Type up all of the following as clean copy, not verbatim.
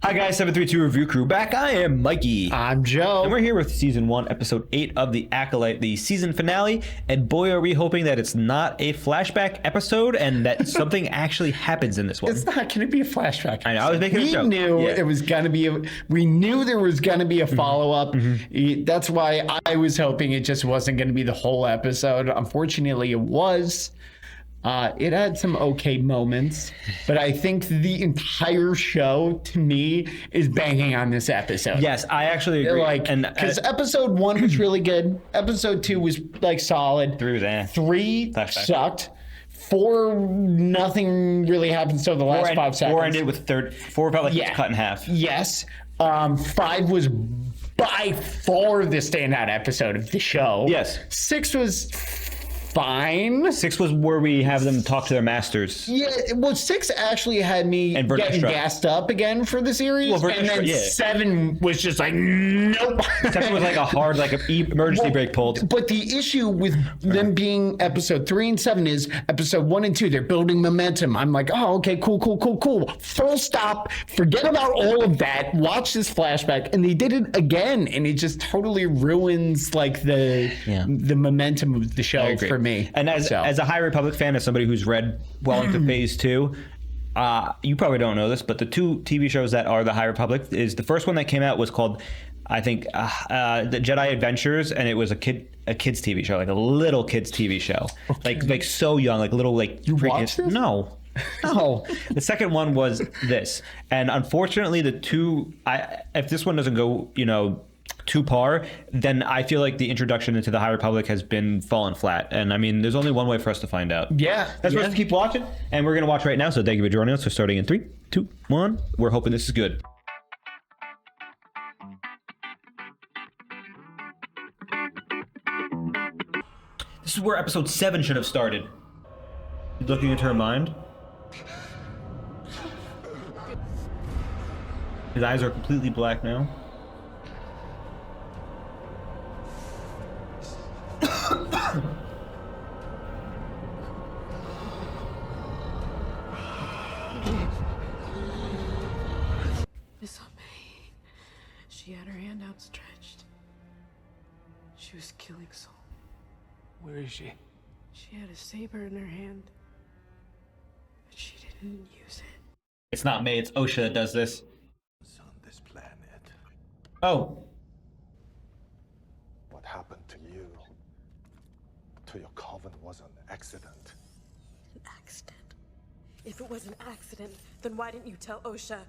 Hi guys, 732 Review Crew back. I am Mikey. I'm Joe. And we're here with Season 1, Episode 8 of The Acolyte, the season finale. And boy, are we hoping that it's not a flashback episode and that something actually happens in this one. It's not going to be a flashback. I know, I was making a joke. We knew it was going to be we knew there was going to be a follow-up. That's why I was hoping it just wasn't going to be the whole episode. Unfortunately, it was. It had some okay moments, but I think the entire show, to me, is banging on this episode. Yes, I actually agree. Because episode 1 was really good. Episode 2 was solid. 3 was 3 flashback. Sucked. 4, nothing really happens until the last 5 seconds. 4 ended with 4 felt like it was cut in half. Yes. 5 was by far the standout episode of the show. Yes. 6 was fine. 6 was where we have them talk to their masters. Yeah, well, 6 actually had me getting gassed up again for the series. Well, and then 7 was just like, nope. 7 was like a hard, emergency brake pulled. But the issue with them being episode 3 and 7 is episode 1 and 2, they're building momentum. I'm like, oh, okay, cool. Full stop. Forget about all of that. Watch this flashback. And they did it again. And it just totally ruins the momentum of the show for me. And as a High Republic fan, as somebody who's read well into Phase 2, you probably don't know this, but the 2 TV shows that are the High Republic is the first one that came out was called, I think, the Jedi Adventures, and it was a kids TV show, like a little kids TV show, like so young, like little You watched this? No. The second one was this, and unfortunately, if this one doesn't go, to par, then I feel like the introduction into the High Republic has been fallen flat. And I mean, there's only one way for us to find out. Yeah. That's for us to keep watching. And we're going to watch right now. So thank you for joining us. We're starting in 3, 2, 1. We're hoping this is good. This is where episode 7 should have started. Looking into her mind. His eyes are completely black now. Miss May, she had her hand outstretched. She was killing Soul. Where is she? She had a saber in her hand, but she didn't use it. It's not May, it's Osha that does this. On this planet. Oh. What happened to you? To your coven was an accident. An accident? If it was an accident, then why didn't you tell Osha?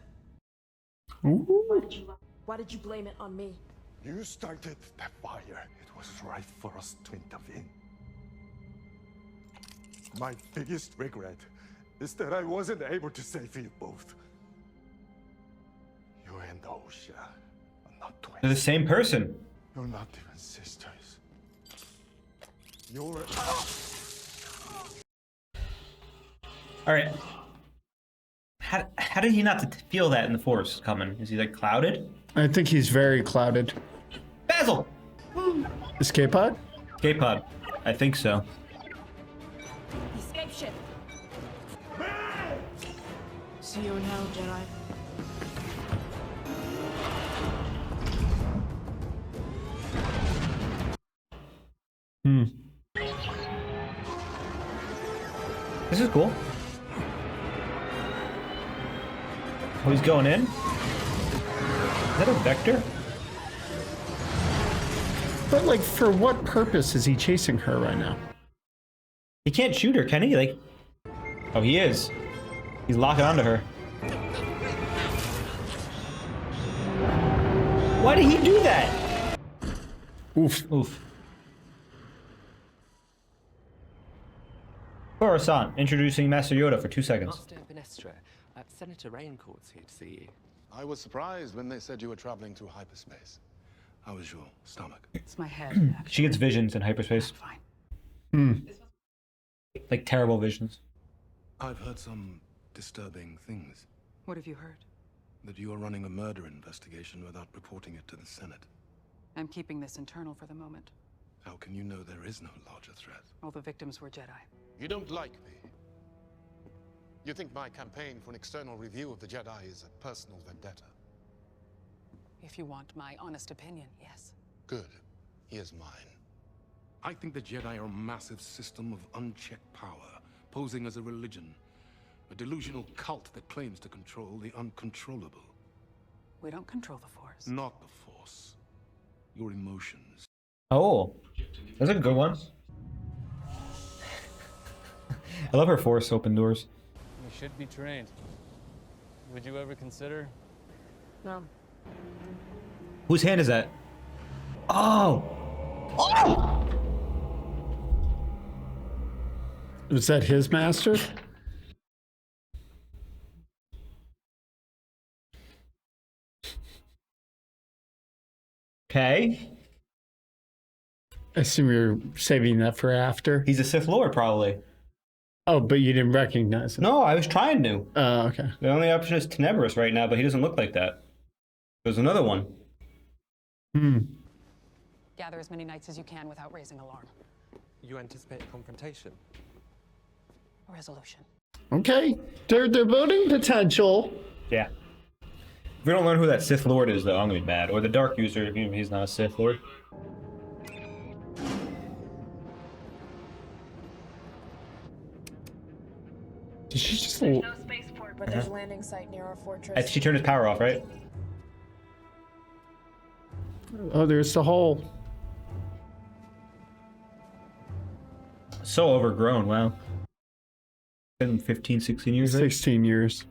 Why did you blame it on me? You started that fire. It was right for us to intervene. My biggest regret is that I wasn't able to save you both. You and Osha are not twins. They're the same person. You're not even sisters. You're... All right. How did he not feel that in the Force coming? Is he clouded? I think he's very clouded. Basil! Escape pod? Escape pod. I think so. Escape ship. See you in hell, Jedi. This is cool. Oh, he's going in? Is that a vector? But for what purpose is he chasing her right now? He can't shoot her, can he? Oh, he is. He's locking onto her. Why did he do that? Oof. Coruscant, introducing Master Yoda for 2 seconds. Master Benestra, Senator Raincourt's here to see you. I was surprised when they said you were traveling through hyperspace. How is your stomach? It's my head, actually. She gets visions in hyperspace. Fine. Like terrible visions. I've heard some disturbing things. What have you heard? That you are running a murder investigation without reporting it to the Senate. I'm keeping this internal for the moment. How can you know there is no larger threat? All the victims were Jedi. You don't like me. You think my campaign for an external review of the Jedi is a personal vendetta. If you want my honest opinion, yes. Good. He is mine. I think the Jedi are a massive system of unchecked power, posing as a religion. A delusional cult that claims to control the uncontrollable. We don't control the Force. Not the Force. Your emotions. Oh, that's a good one. I love her Force open doors. You should be trained. Would you ever consider? No. Whose hand is that? Oh! Oh! Was that his master? Okay. I assume you're saving that for after. He's a Sith Lord, probably. Oh, but you didn't recognize him. No, I was trying to. Oh, okay. The only option is Tenebris right now, but he doesn't look like that. There's another one. Gather as many knights as you can without raising alarm. You anticipate a confrontation? A resolution. Okay. They're building potential. Yeah. If we don't learn who that Sith Lord is, though, I'm gonna be mad. Or the Dark User, if he's not a Sith Lord. Did she just... No spaceport, but there's a landing site near our fortress. She turned his power off, right? Oh, there's the hole. So overgrown, wow. Been 15, 16 years, right? 16 years.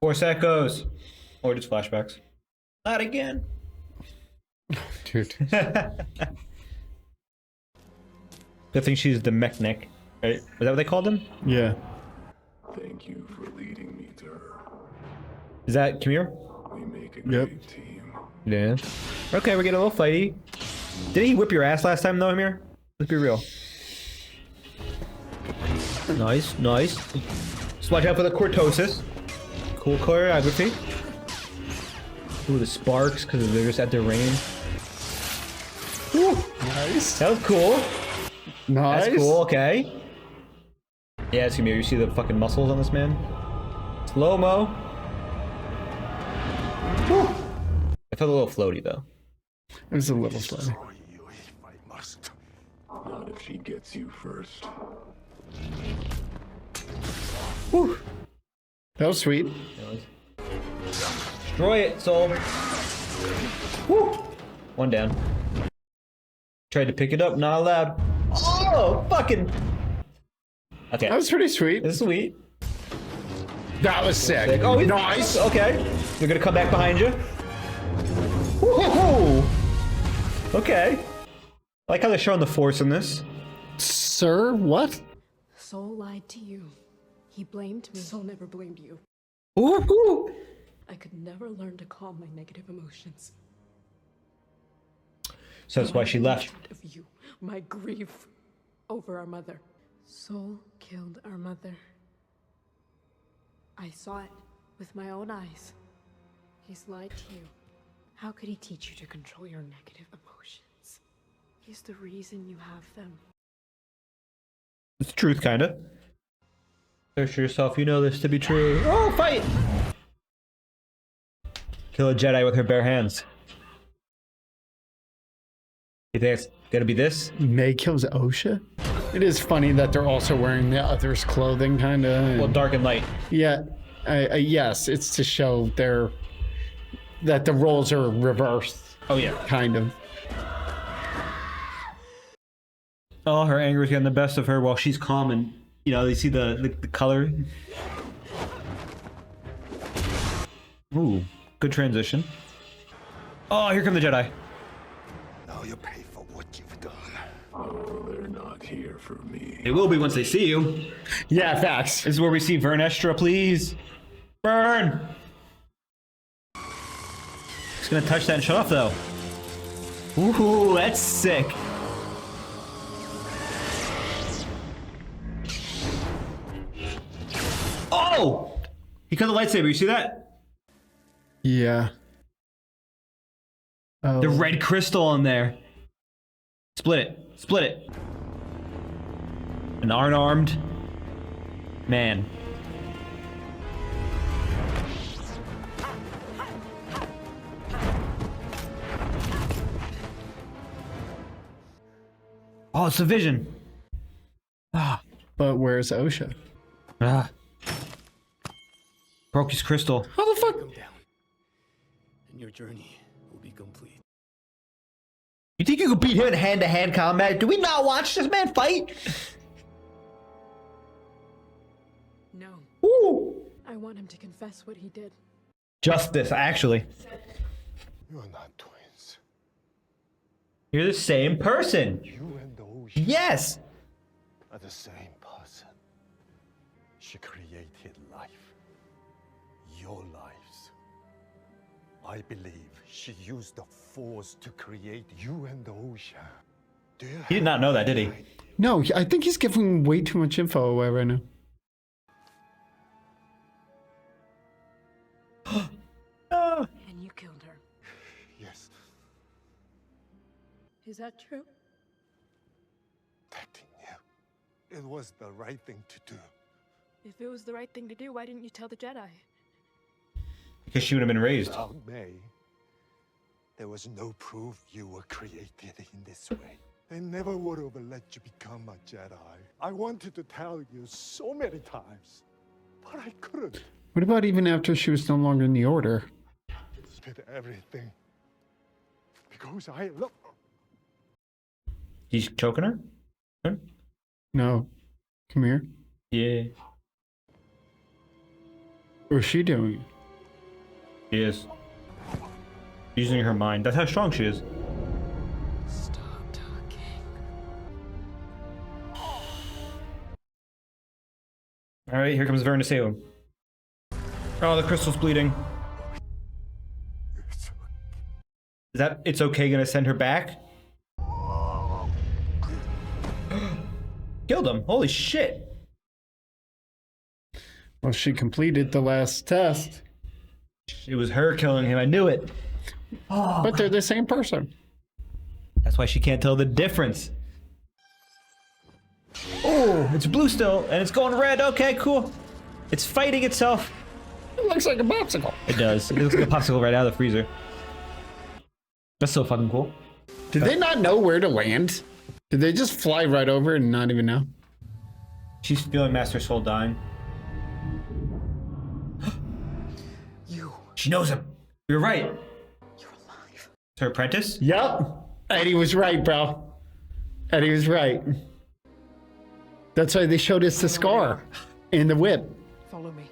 Force echoes. Or just flashbacks. Not again. Dude. Good thing she's the Mechnik, right? Was that what they called him? Yeah. Thank you for leading me to her. Is that Kamir? We make a Yep. great team. Yeah. Okay, we're getting a little fighty. Did he whip your ass last time, though, Amir? Let's be real. Nice, nice. Just watch out for the cortosis. Cool choreography. Ooh, the sparks, because they're just at their range. Ooh, Nice. that was cool. Nice. That's cool, okay. Yeah, it's Amir. You see the fucking muscles on this man? Slow-mo. Woo. I felt a little floaty, though. It was a little slow. Destroy you if I must. Not if she gets you first. Whew. That was sweet. Destroy it, soul. Woo. One down. Tried to pick it up, not allowed. Oh, fucking. Okay. That was pretty sweet. This is sweet. That was sick. Oh, he's Nice. Okay. You're gonna come back behind you. Woo-hoo-hoo. Okay. I like how they're showing the Force in this. Sir, what? Soul lied to you. He blamed me. Soul never blamed you. Woo-hoo. I could never learn to calm my negative emotions. So that's why she left. Hatred of you, my grief over our mother. Soul killed our mother. I saw it with my own eyes. He's lied to you. How could he teach you to control your negative emotions? He's the reason you have them. It's the truth, kinda. Search yourself, you know this to be true. Oh, fight! Kill a Jedi with her bare hands. You think it's gonna be this? May kills Osha? It is funny that they're also wearing the other's clothing, kind of. Well, dark and light. Yeah. Yes, it's to show that the roles are reversed, Oh, yeah. kind of. Oh, her anger is getting the best of her while she's calm and, you know, you see the color. Ooh, good transition. Oh, here come the Jedi. Now you pay for what you've done. Oh, they're not here for me. They will be once they see you. Yeah, facts. This is where we see Vern Estra, please. Burn! He's gonna touch that and shut off, though. Ooh, that's sick. Oh! He cut the lightsaber, you see that? Yeah. Oh. The red crystal on there. Split it. Split it. An unarmed man. Oh, it's the Vision. But where's Osha? Broke his crystal. How the fuck? Come down, and your journey will be complete. You think you could beat him in hand-to-hand combat? Do we not watch this man fight? No. Ooh. I want him to confess what he did. Justice, actually. You're not twins. You're the same person. You and Osha Yes. are the same person. She created life. Your lives. I believe she used the Force to create you and Osha. Do you He did not know that, did he? No, I think he's giving way too much info away right now. And you killed her. Yes, Is that true? protecting you. It was the right thing to do. If it was the right thing to do, why didn't you tell the Jedi? Because she would have been raised. Without May, there was no proof you were created in this way. They never would have let you become a Jedi. I wanted to tell you so many times, but I couldn't. What about even after she was no longer in the Order? Did everything because I love. He's choking her? Huh? No. Come here. Yeah. What's she doing? She is. Using her mind. That's how strong she is. Stop talking. Alright, here comes Vern to save him. Oh, the crystal's bleeding. Is that it's okay gonna send her back? Killed him. Holy shit. Well, she completed the last test. It was her killing him. I knew it. Oh, But they're the same person. that's why she can't tell the difference. Oh, it's blue still, and it's going red. Okay, cool. It's fighting itself. It looks like a popsicle. It does. It looks like a popsicle right out of the freezer. That's so fucking cool. Did they not know where to land? Did they just fly right over and not even know? She's feeling Master Soul dying. You. She knows him. You're right. You're alive. It's her apprentice? Yep. Eddie was right, bro. Eddie was right. That's why they showed us the scar in the whip. Follow me.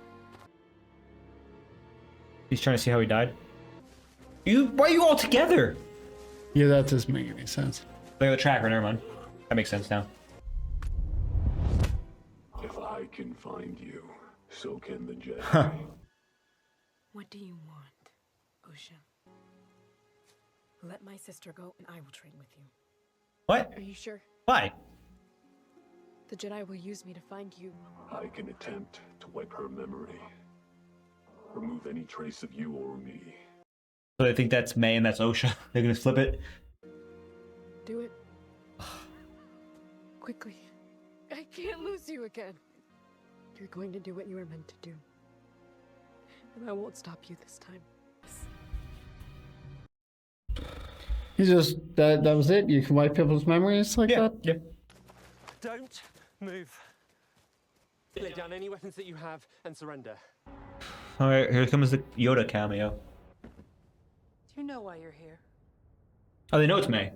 He's trying to see how he died. Why are you all together? Yeah, that doesn't make any sense. Look at the tracker, never mind. That makes sense now. If I can find you, so can the Jedi. What do you want, Osha? Let my sister go and I will train with you. What? Are you sure? Why? The Jedi will use me to find you. I can attempt to wipe her memory. Remove any trace of you or me. So they think that's May and that's Osha. They're gonna flip it. Do it. Quickly. I can't lose you again. You're going to do what you were meant to do. And I won't stop you this time. He just that was it. You can wipe people's memories like that. Yeah. Don't move. Lay down any weapons that you have and surrender. All right, here comes the Yoda cameo. Do you know why you're here? Oh, they know it's May.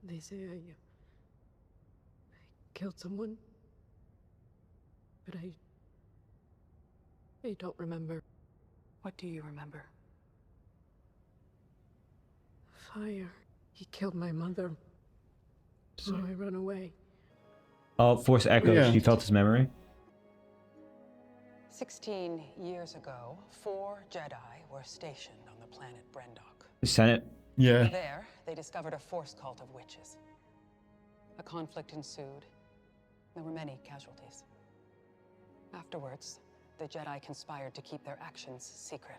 They say I killed someone. But I don't remember. What do you remember? Fire. He killed my mother. So I run away. Oh, Force echoes. Yeah. She felt his memory. 16 years ago, 4 Jedi were stationed on the planet Brendok. The Senate. Yeah. There, they discovered a force cult of witches. A conflict ensued. There were many casualties. Afterwards, the Jedi conspired to keep their actions secret.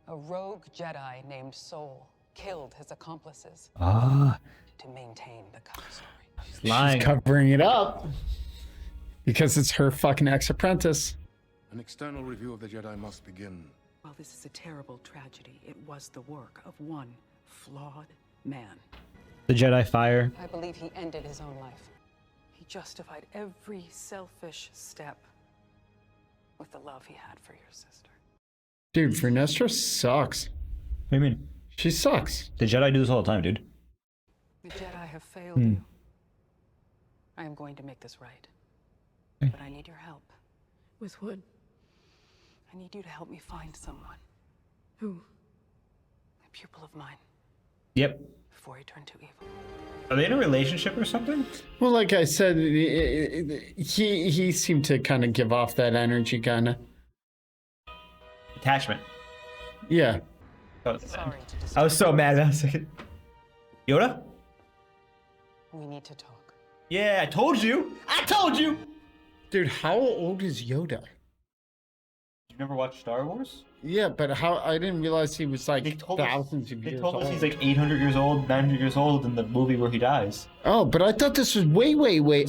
A rogue Jedi named Soul killed his accomplices Ah, to maintain the cover story. she's lying. She's covering it up because it's her fucking ex-apprentice. An external review of the Jedi must begin. While this is a terrible tragedy, it was the work of one flawed man. The Jedi fire. I believe he ended his own life. He justified every selfish step with the love he had for your sister. Dude, Vernestra sucks. What do you mean? She sucks. The Jedi do this all the time, dude. The Jedi have failed you. I am going to make this right. But I need your help. With what? I need you to help me find someone. Who? A pupil of mine. Yep. Before he turned to evil. Are they in a relationship or something? Well, like I said, he seemed to kind of give off that energy, kind of. Attachment. Yeah. Sorry to I was so mad. I was like, Yoda? We need to talk. Yeah, I told you. I told you. Dude, how old is Yoda? You never watched Star Wars? Yeah, but how? I didn't realize he was like thousands of They years told old. us he's like 800 years old, 900 years old in the movie where he dies. Oh, but I thought this was way.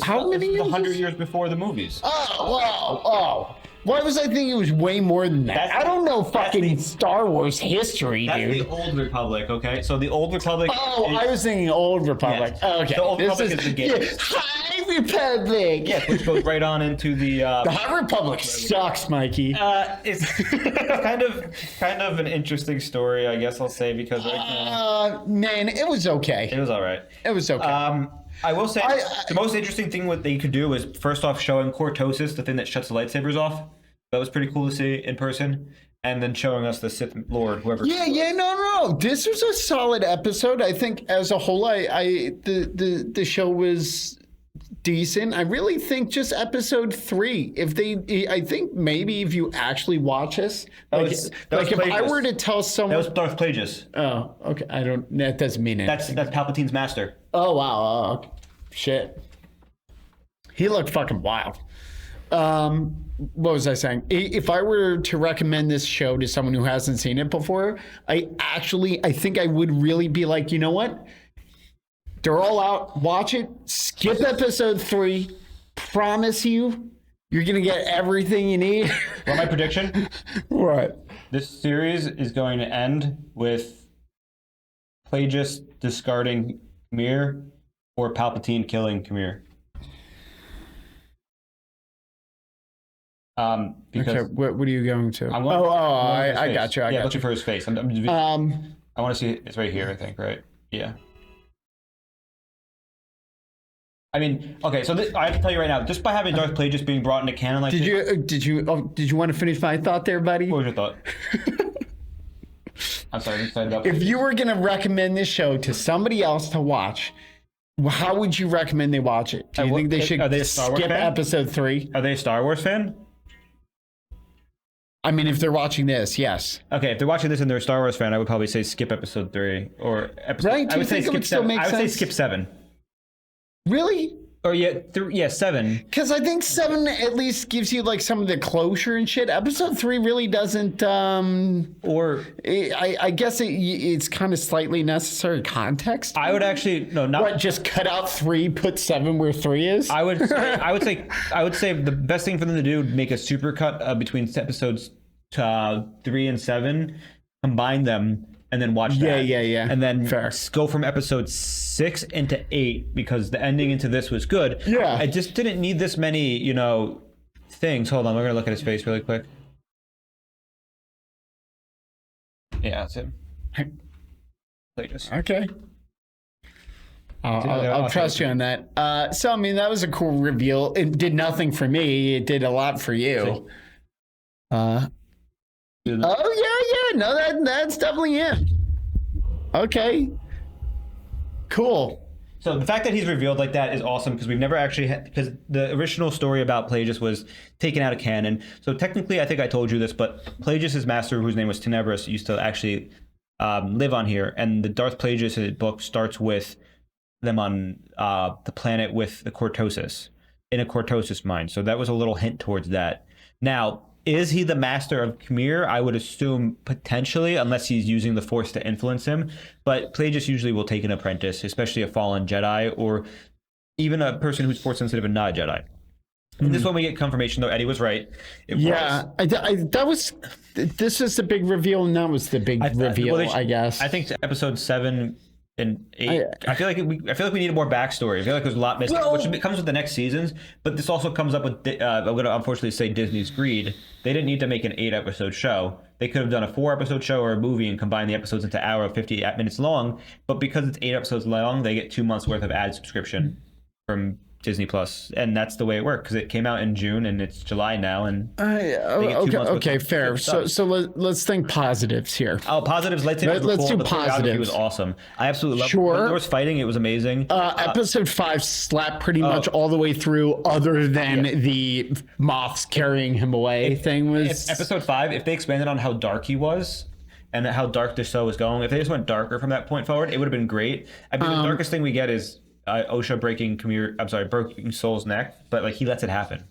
How many years? 100 years before the movies. Oh. Why was I thinking it was way more than that? I don't know fucking Star Wars history, That's dude. the Old Republic, okay? So the Old Republic. I was thinking Old Republic. Yes. Oh, okay. The Old Republic is the game. Yeah. High Republic. Yes, which goes right on into the. The High Republic sucks, Mikey. It's kind of an interesting story, I guess I'll say, because man, it was okay. It was all right. It was okay. I will say the most interesting thing what they could do was first off showing Cortosis, the thing that shuts the lightsabers off. That was pretty cool to see in person, and then showing us the Sith Lord, whoever. Yeah, no. This was a solid episode. I think as a whole, the show was decent. I really think just episode 3. I think maybe if you actually watch this, if I were to tell someone that was Darth Plagueis. Oh, okay. That doesn't mean anything. That's Palpatine's master. Oh wow. Shit. He looked fucking wild. What was I saying? If I were to recommend this show to someone who hasn't seen it before, I think I would really be like, you know what? They're all out. Watch it. Skip episode 3. Promise you, you're gonna get everything you need. Well, my prediction? What? This series is going to end with Plagueis discarding Khmer or Palpatine killing Khmer. Because okay, what are you going to? I got you. Looking for his face. I want to see it's right here. I think right. Yeah. I mean, okay. So I have to tell you right now, just by having Darth Plagueis being brought into canon, like did you want to finish my thought there, buddy? What was your thought? I'm sorry. I'm excited about. If you were gonna recommend this show to somebody else to watch, how would you recommend they watch it? Do you think they should skip episode 3? Are they a Star Wars fan? I mean, if they're watching this, yes. Okay, if they're watching this and they're a Star Wars fan, I would probably say skip episode 3 or episode. Right? I would say skip 7. I would say skip 7. Really? Or 7. Because I think 7 at least gives you like some of the closure and shit. Episode 3 really doesn't. I guess it's kind of slightly necessary context. I would actually not just cut out 3, put 7 where 3 is. I would say the best thing for them to do would make a supercut between episodes 3 and 7, combine them, and then watch that. Yeah. And then go from episode 6 into 8 because the ending into this was good. Yeah. I just didn't need this many, things. Hold on, we're gonna look at his face really quick. Yeah, that's him. Okay. I'll trust you on that. So, I mean, that was a cool reveal. It did nothing for me. It did a lot for you. Yeah. No, that's definitely it. Okay. Cool. So the fact that he's revealed like that is awesome because we've never actually because the original story about Plagueis was taken out of canon. So technically, I think I told you this, but Plagueis' master, whose name was Tenebris, used to actually live on here, and the Darth Plagueis book starts with them on the planet with the Cortosis in a Cortosis mine. So that was a little hint towards that. Now, is he the master of Khmer? I would assume potentially, unless he's using the Force to influence him. But Plagueis usually will take an apprentice, especially a fallen Jedi, or even a person who's Force sensitive and not a Jedi. And this one we get confirmation, though. Eddie was right. That was. This is the big reveal, and that was the big reveal. I guess. I think episode 7 And I feel like we needed more backstory. I feel like there's a lot missing, which comes with the next seasons. But this also comes up with I'm going to unfortunately say Disney's greed. They didn't need to make an 8-episode show. They could have done a 4-episode show or a movie and combined the episodes into hour 50 minutes long. But because it's 8 episodes long, they get 2 months worth of ad subscription from Disney Plus, and that's the way it worked because it came out in June and it's July now, and okay, fair. So let's think positives here. Oh, positives. Let's do positives. It was awesome. I absolutely loved it. When there was fighting, it was amazing. Episode 5 slapped pretty much all the way through, other than the moths carrying him away thing was. Episode 5, if they expanded on how dark he was and how dark the show was going, if they just went darker from that point forward, it would have been great. I mean, the darkest thing we get is Osha breaking Soul's neck, but like he lets it happen.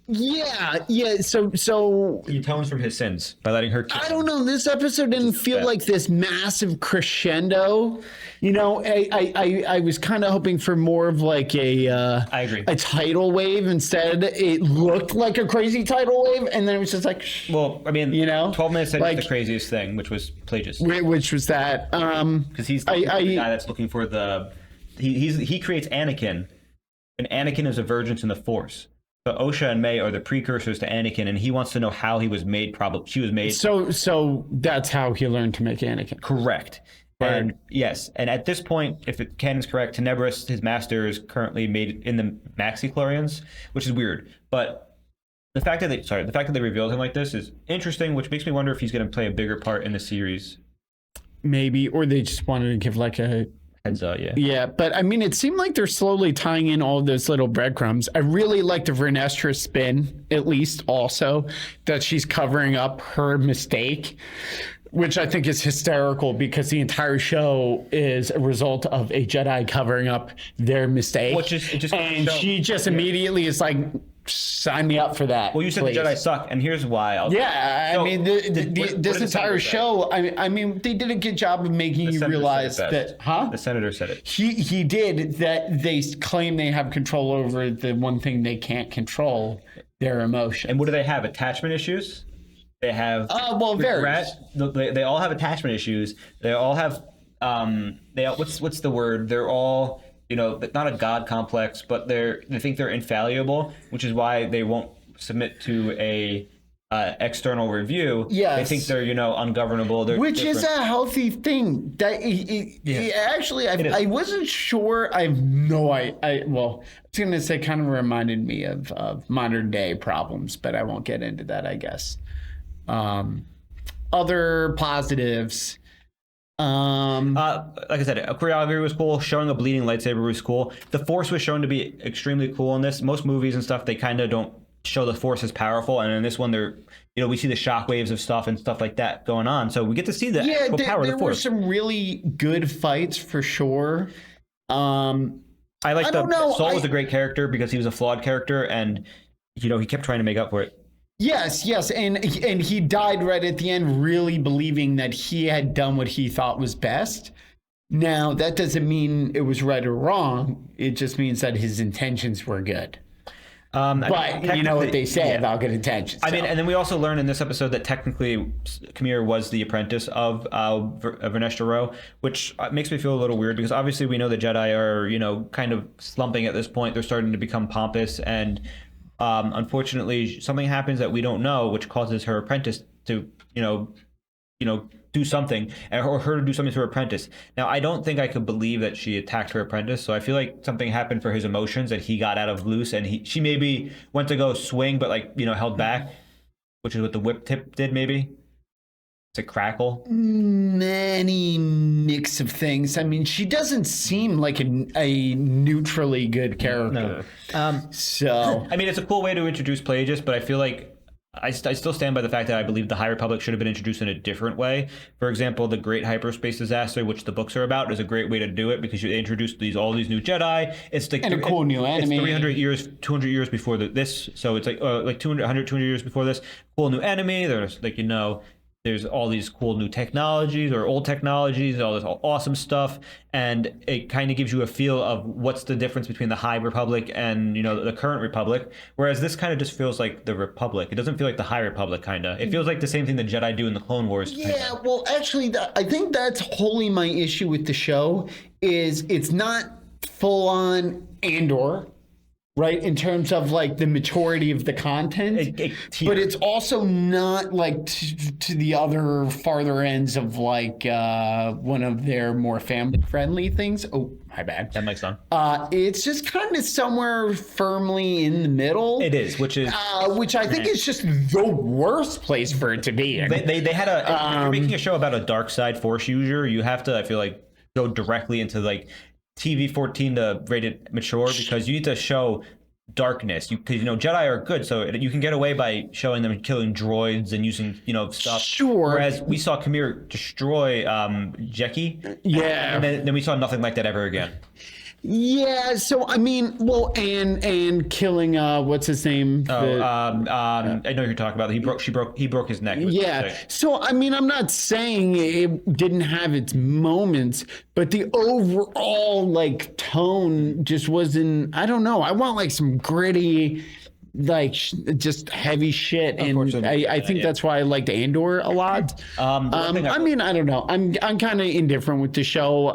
Yeah. So he atones from his sins by letting her kill him. I don't know. This episode didn't feel like this massive crescendo. You know, I was kind of hoping for more of like I agree. A tidal wave. Instead, it looked like a crazy tidal wave, and then it was just like. Well, I mean, 12 minutes said the craziest thing, which was Plagueis. Which was that? Because he's the guy that's looking for the. He creates Anakin, and Anakin is a virgin in the Force. So Osha and May are the precursors to Anakin, and he wants to know how he was made. She was made. So that's how he learned to make Anakin. Correct. Right. And yes, and at this point, if canon's correct, Tenebris, his master, is currently made in the Maxi-chlorians, which is weird. But the fact that they revealed him like this is interesting, which makes me wonder if he's going to play a bigger part in the series. Maybe, or they just wanted to give like a heads up, yeah. Yeah, but I mean, it seemed like they're slowly tying in all those little breadcrumbs. I really like the Vernestra spin, at least also, that she's covering up her mistake, which I think is hysterical because the entire show is a result of a Jedi covering up their mistake. She just immediately is like, sign me up for that. Well, you said please. The Jedi suck, and here's why. I mean, this entire show, I mean, they did a good job of making you realize that, The senator said it. He did, that they claim they have control over the one thing they can't control, their emotions. And what do they have? Attachment issues? They have regret. They all have attachment issues. They all have what's the word? They're all, not a god complex, but they think they're infallible, which is why they won't submit to a external review. Yes. They think they're ungovernable. Which is a healthy thing. That actually, I wasn't sure. I have no idea. Well, I was going to say, kind of reminded me of modern day problems, but I won't get into that, I guess. Other positives. Like I said, choreography was cool. Showing a bleeding lightsaber was cool. The Force was shown to be extremely cool in this. Most movies and stuff, they kind of don't show the Force as powerful, and in this one, we see the shockwaves of stuff and stuff like that going on. So we get to see the actual power of the Force. There were some really good fights for sure. I like Saul was a great character because he was a flawed character, and he kept trying to make up for it. Yes, and he died right at the end, really believing that he had done what he thought was best. Now, that doesn't mean it was right or wrong. It just means that his intentions were good. But you know what they say about good intentions. I mean, and then we also learned in this episode that technically Kamir was the apprentice of Vernestra Rwoh, which makes me feel a little weird because obviously we know the Jedi are, kind of slumping at this point. They're starting to become pompous, and unfortunately something happens that we don't know, which causes her apprentice to, do something, or her to do something to her apprentice. Now, I don't think I could believe that she attacked her apprentice, so I feel like something happened for his emotions that he got out of loose, and she maybe went to go swing, but held back, which is what the whip tip did maybe. To crackle. Many mix of things. I mean, she doesn't seem like a neutrally good character. No. So I mean, it's a cool way to introduce Plagueis, but I feel like I still stand by the fact that I believe the High Republic should have been introduced in a different way. For example, the Great Hyperspace Disaster, which the books are about, is a great way to do it because you introduce all these new Jedi. It's like a cool new enemy. It's 300 years, 200 years before this, so it's like 200 years before this. Cool new enemy. There's there's all these cool new technologies or old technologies, all this awesome stuff, and it kind of gives you a feel of what's the difference between the High Republic and the current Republic. Whereas this kind of just feels like the Republic. It doesn't feel like the High Republic. It feels like the same thing the Jedi do in the Clone Wars. Yeah, well, actually, I think that's wholly my issue with the show. Is it's not full on Andor. Right, in terms of like the maturity of the content, but it's also not like to the other farther ends of like one of their more family-friendly things. Oh, my bad. That makes sense. It's just kind of somewhere firmly in the middle. It is, which I think is just the worst place for it to be in. They had if you're making a show about a dark side Force user, you have to, I feel like, go directly into like TV 14 to rated mature, because you need to show darkness. Because Jedi are good, so you can get away by showing them killing droids and using stuff. Sure. Whereas we saw Kamir destroy Jeki. Yeah. And then we saw nothing like that ever again. Yeah, so I mean, well, and killing what's his name? I know who you're talking about. He broke his neck. Yeah. So I mean, I'm not saying it didn't have its moments, but the overall like tone just wasn't. I don't know. I want like some gritty, like just heavy shit, and I think that's why I liked Andor a lot. I mean, I don't know. I'm kind of indifferent with the show.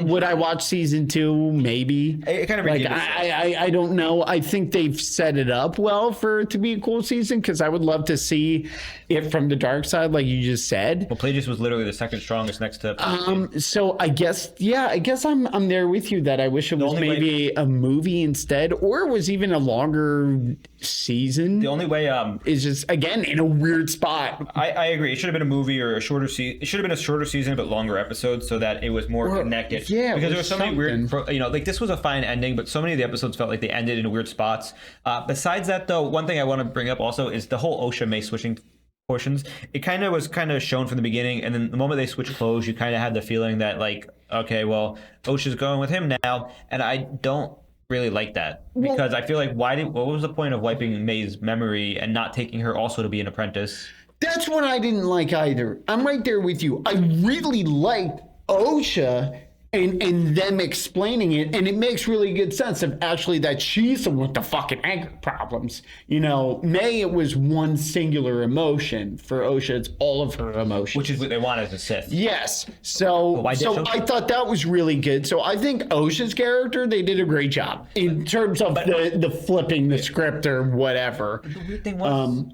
Would I watch season 2? Maybe. It kind of like I don't know. I think they've set it up well for it to be a cool season, because I would love to see it from the dark side, like you just said. Well, Plagueis was literally the second strongest next to. So I guess I'm there with you that I wish it was maybe a movie instead, or it was even a longer season. The only way is just again in a weird spot. I agree. It should have been a movie or a shorter season. It should have been a shorter season but longer episodes, so that it was more connected. Yeah, because there was so many weird. Like this was a fine ending, but so many of the episodes felt like they ended in weird spots. Besides that, though, one thing I want to bring up also is the whole Osha May switching portions. It kind of was shown from the beginning, and then the moment they switched clothes, you kind of had the feeling that like, okay, well, Osha's going with him now, and I don't really like that, because I feel like what was the point of wiping May's memory and not taking her also to be an apprentice? That's what I didn't like either. I'm right there with you. I really liked Osha and them explaining it, and it makes really good sense of actually that she's the one with the fucking anger problems. May, it was one singular emotion. For Osha, it's all of her emotions, which is what they want as a Sith. Yes. So I thought that was really good. So I think Osha's character, they did a great job in terms of the flipping the script or whatever. The weird thing was,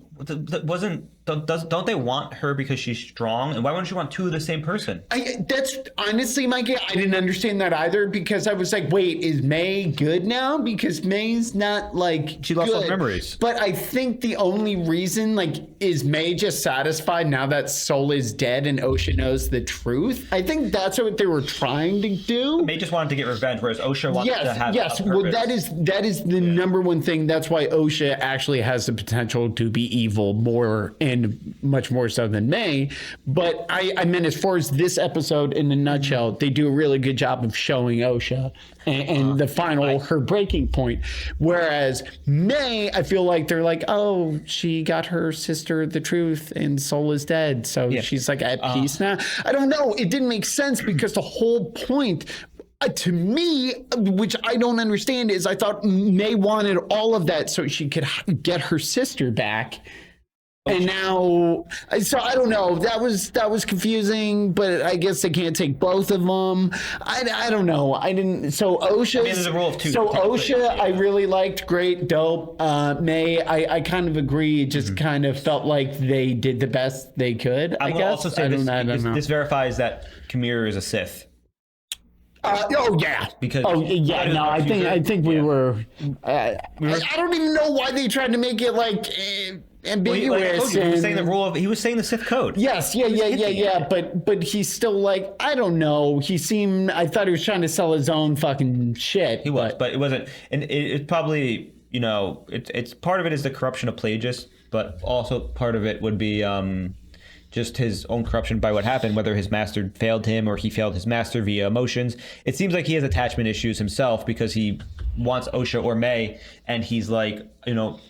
don't they want her because she's strong? And why wouldn't you want two of the same person? That's honestly, Mikey, I didn't understand that either, because I was like, wait, is May good now? Because May's not like she lost all memories. But I think the only reason, like, is May just satisfied now that Sol is dead and Osha knows the truth? I think that's what they were trying to do. May just wanted to get revenge, whereas Osha wanted to have a purpose. Well, that is the number one thing. That's why Osha actually has the potential to be evil more and much more so than May. But I meant, as far as this episode in a nutshell, they do a really good job of showing Osha and the final, her breaking point. Whereas May, I feel like they're like, oh, she got her sister the truth and Sol is dead. So she's like at peace now. I don't know. It didn't make sense, because the whole point to me, which I don't understand, is I thought May wanted all of that so she could get her sister back. And now, so I don't know. That was confusing, but I guess they can't take both of them. I don't know. I didn't. So Osha. There's a rule of two. So Osha, I really liked. Great, dope. May, I kind of agree. It just kind of felt like they did the best they could. I guess. Also say this verifies that Kamir is a Sith. Because I think we were. I don't even know why they tried to make it like ambiguous. He was saying the rule of. He was saying the Sith code. Yes, yeah. But he's still like, I don't know. He seemed. I thought he was trying to sell his own fucking shit. He was, but it wasn't. And it probably, it's part of it is the corruption of Plagueis, but also part of it would be just his own corruption by what happened, whether his master failed him or he failed his master via emotions. It seems like he has attachment issues himself because he wants Osha or May, and he's like,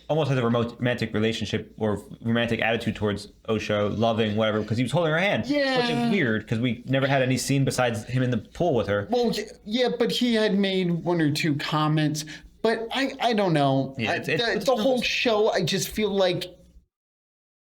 almost has a romantic relationship or romantic attitude towards Osha, loving, whatever, because he was holding her hand. Yeah. Which is weird because we never had any scene besides him in the pool with her. Well, yeah, but he had made one or two comments. But I don't know. Yeah, the whole show, I just feel like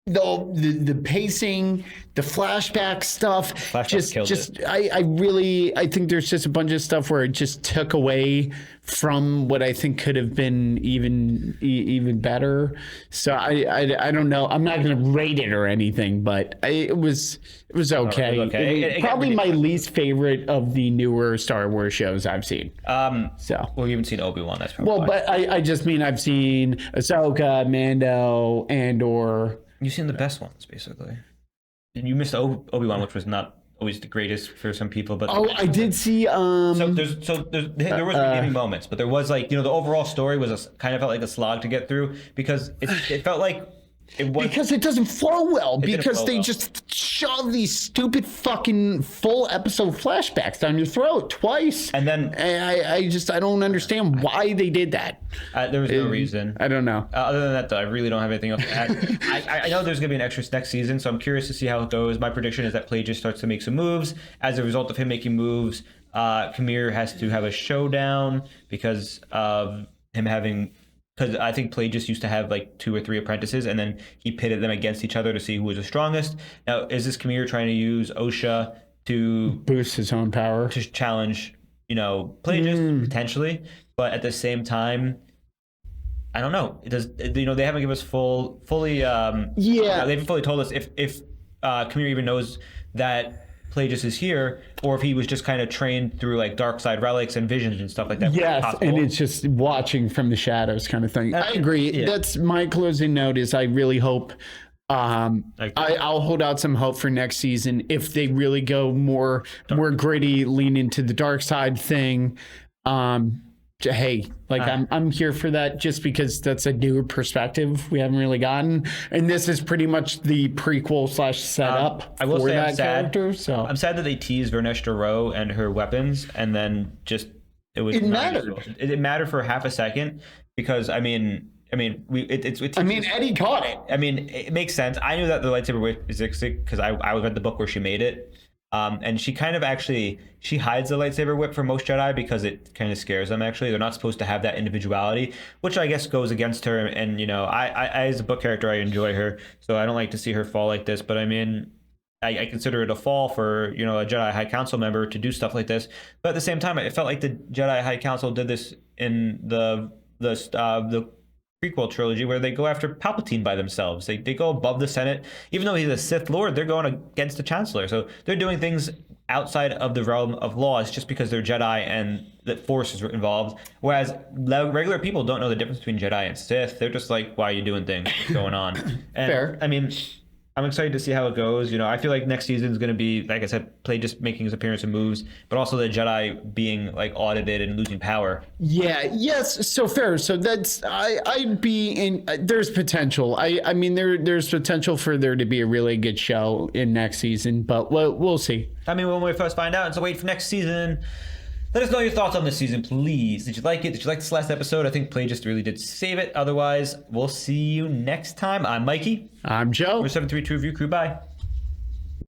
the pacing, the flashback stuff, I think there's just a bunch of stuff where it just took away from what I think could have been even better. So I don't know. I'm not going to rate it or anything, but it was okay. It probably my least favorite of the newer Star Wars shows I've seen. Well, you haven't seen Obi-Wan. That's probably but I just mean I've seen Ahsoka, Mando, Andor. You've seen the best ones, basically. You missed Obi-Wan, which was not always the greatest for some people, but I did see. There was redeeming moments, but there was the overall story was kind of felt like a slog to get through because it felt like it was because it doesn't flow well because they just shove these stupid fucking full episode flashbacks down your throat twice, and then I don't understand why they did that. There was no reason. I don't know. Other than that, though, I really don't have anything else to add. I know there's going to be an extra next season, so I'm curious to see how it goes. My prediction is that Plagueis starts to make some moves. As a result of him making moves, Khmer has to have a showdown because of him having... Because I think Plagueis used to have 2 or 3 apprentices, and then he pitted them against each other to see who was the strongest. Now, is this Khmer trying to use Osha to... boost his own power? To challenge, Plagueis, potentially. But at the same time... I don't know. It does. They haven't given us fully. They haven't fully told us if Khmer even knows that Plagueis is here, or if he was just kind of trained through dark side relics and visions and stuff like that. Yes, and it's just watching from the shadows kind of thing. I agree. Yeah. That's my closing note. Is I really hope. I'll hold out some hope for next season if they really go more gritty, lean into the dark side thing. Hey, I'm here for that just because that's a newer perspective we haven't really gotten, and this is pretty much the prequel / setup I will for say that I'm sad. character. So I'm sad that they teased Vernestra Rowe and her weapons, and then it mattered. It mattered for half a second because Eddie caught it. It makes sense. I knew that the lightsaber whip is because I read the book where she made it. And she kind of she hides the lightsaber whip for most Jedi because it kind of scares them. Actually, they're not supposed to have that individuality, which I guess goes against her. And I as a book character, I enjoy her, so I don't like to see her fall like this. But I consider it a fall for a Jedi High Council member to do stuff like this. But at the same time, it felt like the Jedi High Council did this in the prequel trilogy where they go after Palpatine by themselves. They go above the Senate. Even though he's a Sith Lord, they're going against the Chancellor. So they're doing things outside of the realm of laws just because they're Jedi and the Force is involved. Whereas regular people don't know the difference between Jedi and Sith. They're just like, why are you doing things? What's going on? And, fair. I'm excited to see how it goes. I feel like next season is going to be, like I said, Plagueis making his appearance and moves, but also the Jedi being audited and losing power. Yeah. Yes. So fair. So that's I'd be in. There's potential. There's potential for there to be a really good show in next season, but we'll see. When we first find out, so wait for next season. Let us know your thoughts on this season, please. Did you like it? Did you like this last episode? I think Plagueis really did save it. Otherwise, we'll see you next time. I'm Mikey. I'm Joe. We're 732 Review Crew. Bye.